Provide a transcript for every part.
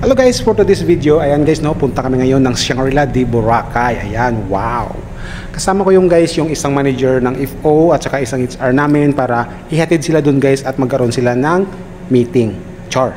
Hello guys, for today's video, ayan guys, no, punta kami ngayon ng Shangri-La de Boracay. Ayan, wow. Kasama ko yung guys, yung isang manager ng FO at saka isang HR namin para ihatid sila dun guys at magkaroon sila ng meeting. Char.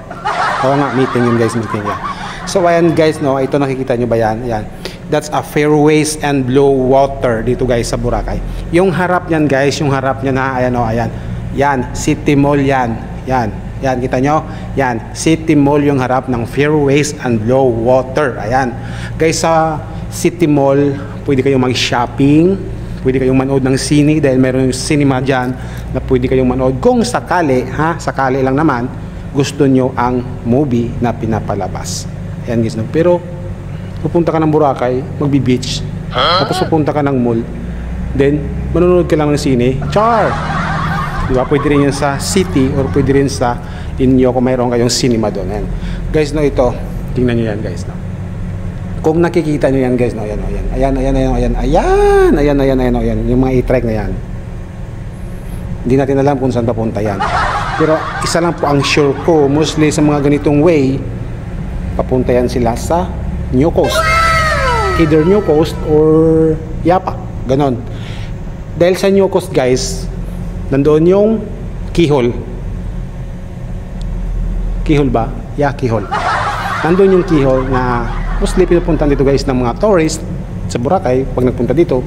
Oo nga, meeting yun guys, meeting yan. So ayan guys, no, ito nakikita nyo ba yan? Ayan. That's a fairways and blow water dito guys sa Boracay. Yung harap niyan guys, yung harap niya na, ayan o, ayan. Yan, City Mall yan. Yan. Yan, kita nyo? Yan, City Mall yung harap ng Fairways and Blow Water. Ayan. Guys, sa City Mall, pwede kayong mag-shopping, pwede kayong manood ng sine dahil meron yung cinema dyan na pwede kayong manood. Kung sakali, sakali lang naman, gusto nyo ang movie na pinapalabas. Ayan guys, no? Pero, pupunta ka ng Boracay, magbi-beach, tapos pupunta ka ng mall, then, manonood ka lang ng sine. Char! Diba? Pwede rin yan sa city or pwede rin sa inyo kung mayroon kayong cinema doon. Ayan. Guys, no, ito. Tingnan nyo yan, guys. No? Kung nakikita nyo yan, guys, no, ayan, ayan, ayan, ayan, ayan, ayan, ayan, ayan, ayan, ayan, ayan, yung mga e-trike na yan. Hindi natin alam kung saan papunta yan. Pero isa lang po ang sure ko, mostly sa mga ganitong way, papunta yan sila sa New Coast. Either New Coast or Yapa. Ganon. Dahil sa New Coast, guys, nandoon yung keyhole. Keyhole ba? Yeah, keyhole. Nandoon yung keyhole na mostly pinupuntan dito guys ng mga tourist sa Boracay pag nagpunta dito.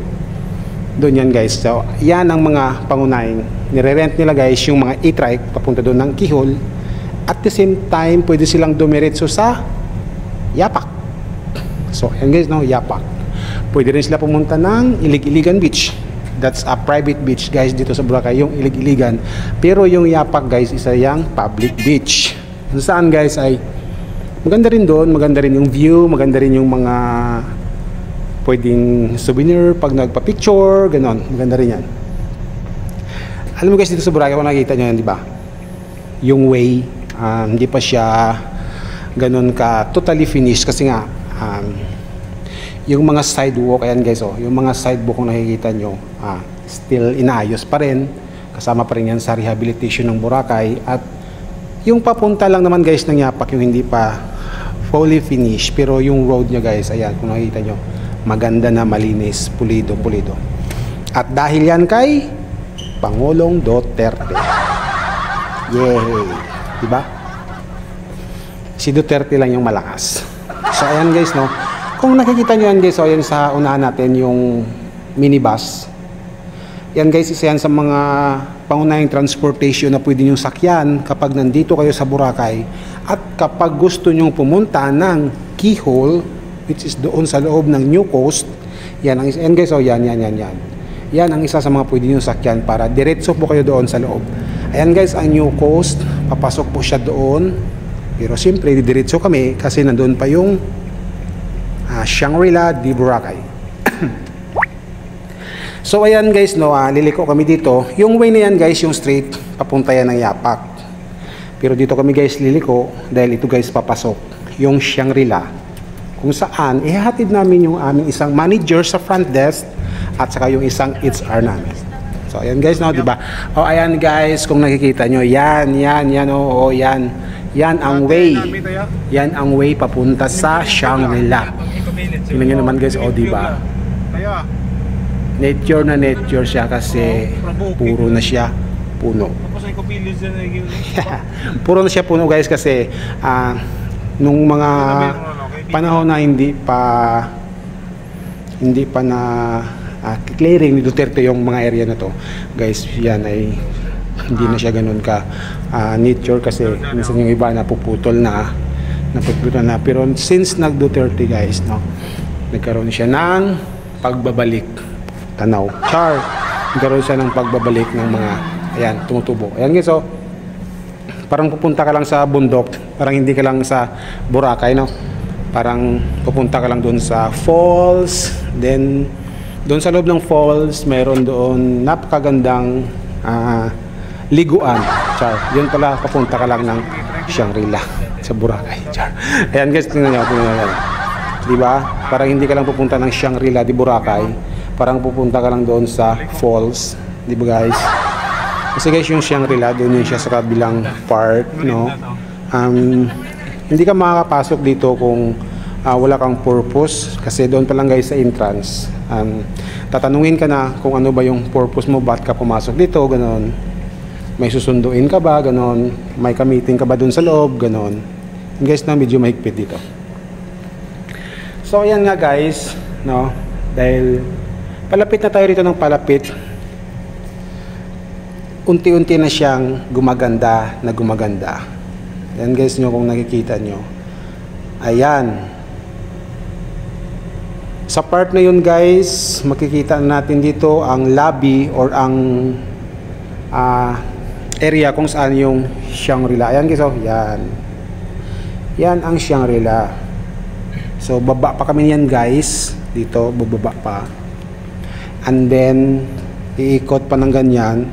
Doon yan guys. So, yan ang mga pangunahing nire-rent nila guys, yung mga e-trike papunta doon ng keyhole. At the same time, pwede silang dumiretso sa Yapak. So, yan guys, no, Yapak. Pwede rin sila pumunta ng Ilig-Iligan Beach. That's a private beach guys dito sa Boracay, yung Ilig-Iligan. Pero yung Yapak guys, isa yung public beach. Kung saan guys ay maganda rin doon, maganda rin yung view, maganda rin yung mga pwedeng souvenir pag nagpa-picture, ganon. Maganda rin yan. Alam mo guys, dito sa Boracay, kung nakikita nyo yan, di ba? Yung way, hindi pa siya ganon ka totally finished kasi nga yung mga sidewalk, ayan guys, oh, yung mga sidewalk kung nakikita nyo, still inaayos pa rin. Kasama pa rin yan sa rehabilitation ng Boracay. At yung papunta lang naman guys ng Yapak, yung hindi pa fully finished. Pero yung road nyo guys, ayan, kung nakikita nyo, maganda na, malinis, pulido, pulido. At dahil yan kay Pangulong Duterte. Yay! Diba? Si Duterte lang yung malakas. So ayan guys, no? Kung nakikita nyo yan guys, so yan sa unahan natin yung minibus. Yan guys, isa yan sa mga pangunahing transportation na pwede nyo sakyan kapag nandito kayo sa Boracay. At kapag gusto nyo pumunta ng keyhole, which is doon sa loob ng New Coast, yan ang isa. Yan guys, so yan. Yan ang isa sa mga pwede nyo sakyan para diretso po kayo doon sa loob. Ayan guys, ang New Coast, papasok po siya doon. Pero siyempre, diretso kami kasi nandun pa yung Shangri-La de Boracay. So ayan guys, no, liliko kami dito. Yung way na yan guys, yung straight, papunta yan ng Yapak. Pero dito kami guys liliko dahil ito guys papasok yung Shangri-La, kung saan ihahatid namin yung aming isang manager sa front desk at saka yung isang HR namin. So ayan guys, no, diba? O ayan guys, kung nakikita nyo, yan, oh, yan. Yan ang way. Yan ang way papunta sa Shangri-La. Tingnan nyo naman guys, o diba? Nature na nature siya kasi puro na siya puno. Puro na siya puno guys kasi nung mga panahon na hindi pa na clearing ni Duterte yung mga area na to guys, yan ay hindi na siya ganun ka nature kasi minsan yung iba napuputol na. Pero since nag Duterte guys, no, nagkaroon siya ng pagbabalik tanaw. Char! Nagkaroon siya ng pagbabalik ng mga, ayan, tumutubo. Ayan guys, so parang pupunta ka lang sa bundok, parang hindi ka lang sa Boracay, no? Parang pupunta ka lang doon sa falls, then doon sa loob ng falls, mayroon doon napakagandang liguan. Char! Yun pala, papunta ka lang ng Shangri-La sa Boracay. Char! Ayan guys, tingnan nyo. Diba? Parang hindi ka lang pupunta ng Shangri-La de Boracay, parang pupunta ka lang doon sa falls, di ba guys? Kasi guys, yung Shangri-La, doon yun siya sa kabilang part, no? Hindi ka makakapasok dito kung wala kang purpose, kasi doon pa lang guys sa entrance, tatanungin ka na kung ano ba yung purpose mo, ba't ka pumasok dito, ganon. May susunduin ka ba, ganon. May ka-meeting ka ba doon sa loob, ganon. Guys, na medyo mahigpit dito. So ayan nga guys, no, dahil palapit na tayo rito ng palapit, unti-unti na siyang gumaganda na gumaganda. Ayan guys nyo, kung nakikita nyo, ayan, sa part na yun guys, makikita natin dito ang lobby or ang area kung saan yung Shangri-La. Ayan guys, oh, yan ang Shangri-La. So baba pa kami yan guys, dito bababa pa, and then iikot pa ng ganyan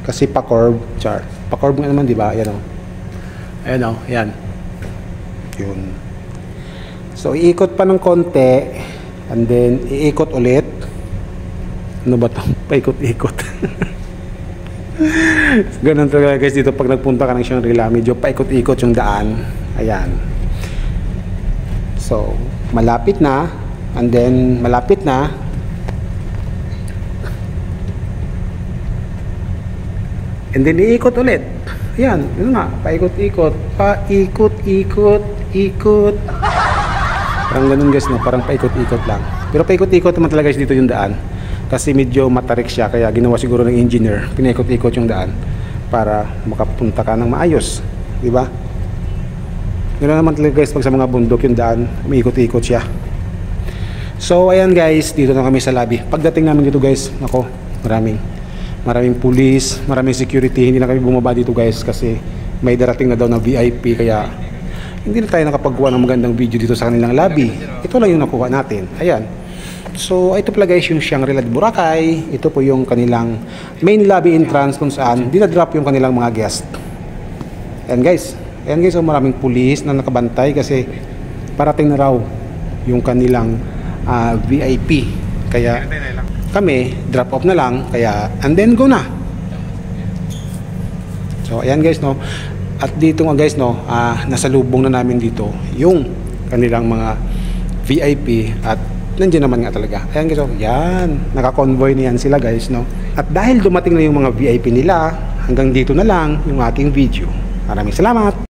kasi pa-curve, pa-curve nga naman, di ba? Ayan, oh. Ayan, oh, yan. Yun. So iikot pa ng konti, and then iikot ulit. Ano ba ito? Paikot-ikot. Ganun talaga guys dito pag nagpunta ka ng Shangri-La, medyo paikot-ikot yung daan. Ayan. So malapit na, and then malapit na. And then iikot ulit. Ayan, yun nga, paikot-ikot, paikot-ikot, ikot. Parang ganun guys, no? Parang paikot-ikot lang. Pero paikot-ikot naman talaga guys dito yung daan. Kasi medyo matarik siya, kaya ginawa siguro ng engineer, pinaikot-ikot yung daan para makapunta ka ng maayos, di ba? Ganoon naman talaga guys pag sa mga bundok yung daan, umiikot-ikot siya. So ayan guys, dito na kami sa lobby. Pagdating namin dito guys, nako, maraming police, maraming security. Hindi na kami bumaba dito guys kasi may darating na daw na VIP, kaya hindi na tayo nakapagawa ng magandang video dito sa kanilang lobby. Ito lang yung nakuha natin. Ayan. So ito pala guys yung Shangri-La de Boracay. Ito po yung kanilang main lobby entrance kung saan dinadrop yung kanilang mga guest. Ayan guys, so maraming police na nakabantay kasi parating na raw yung kanilang VIP. Kaya kami drop off na lang, kaya and then go na. So ayan guys, no, at dito nga guys, no, nasalubong na namin dito yung kanilang mga VIP at nandiyan naman nga talaga. Ayan guys, oh, yan, naka-convoy niyan sila guys, no. At dahil dumating na yung mga VIP nila, hanggang dito na lang yung aking video. Maraming salamat.